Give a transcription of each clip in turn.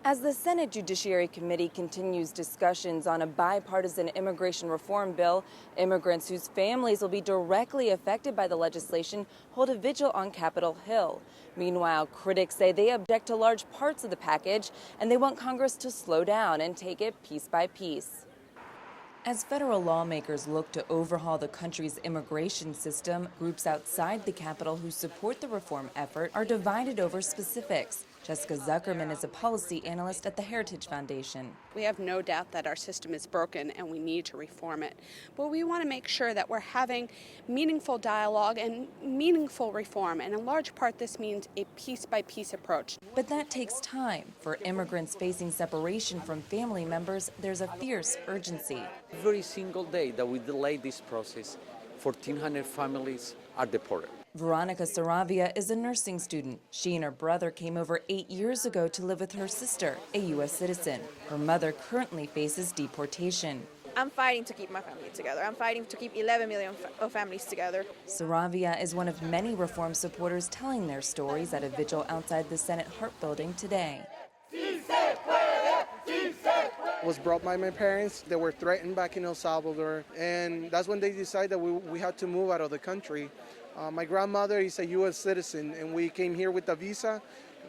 As the Senate Judiciary Committee continues discussions on a bipartisan immigration reform bill, immigrants whose families will be directly affected by the legislation hold a vigil on Capitol Hill. Meanwhile, critics say they object to large parts of the package and they want Congress to slow down and take it piece by piece. As federal lawmakers look to overhaul the country's immigration system, groups outside the Capitol who support the reform effort are divided over specifics. Jessica Zuckerman is a policy analyst at the Heritage Foundation. We have no doubt that our system is broken and we need to reform it. But we want to make sure that we're having meaningful dialogue and meaningful reform. And in large part, this means a piece-by-piece approach. But that takes time. For immigrants facing separation from family members, there's a fierce urgency. Every single day that we delay this process, 1,400 families are deported. Veronica Saravia is a nursing student. She and her brother came over 8 years ago to live with her sister, a U.S. citizen. Her mother currently faces deportation. I'm fighting to keep my family together. I'm fighting to keep 11 million of families together. Saravia is one of many reform supporters telling their stories at a vigil outside the Senate Hart Building today. Was brought by my parents. They were threatened back in El Salvador, and that's when they decided that we had to move out of the country. My grandmother is a U.S. citizen, and we came here with a visa.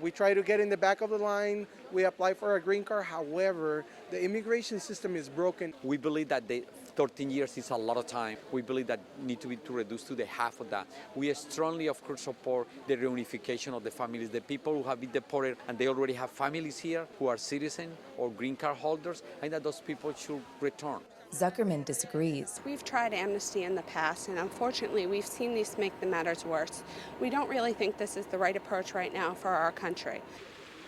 We tried to get in the back of the line. We applied for a green card. However, the immigration system is broken. We believe that the 13 years is a lot of time. We believe that need to be reduced to the half of that. We strongly, of course, support the reunification of the families, the people who have been deported and they already have families here who are citizens or green card holders, and that those people should return. Zuckerman disagrees. We've tried amnesty in the past, and unfortunately, we've seen these make the matters worse. We don't really think this is the right approach right now for our country.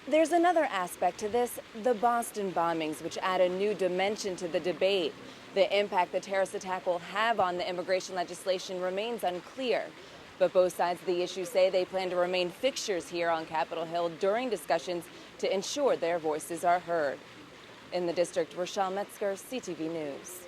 There's another aspect to this, the Boston bombings, which add a new dimension to the debate. The impact the terrorist attack will have on the immigration legislation remains unclear. But both sides of the issue say they plan to remain fixtures here on Capitol Hill during discussions to ensure their voices are heard. In the district, Rochelle Metzger, CTV News.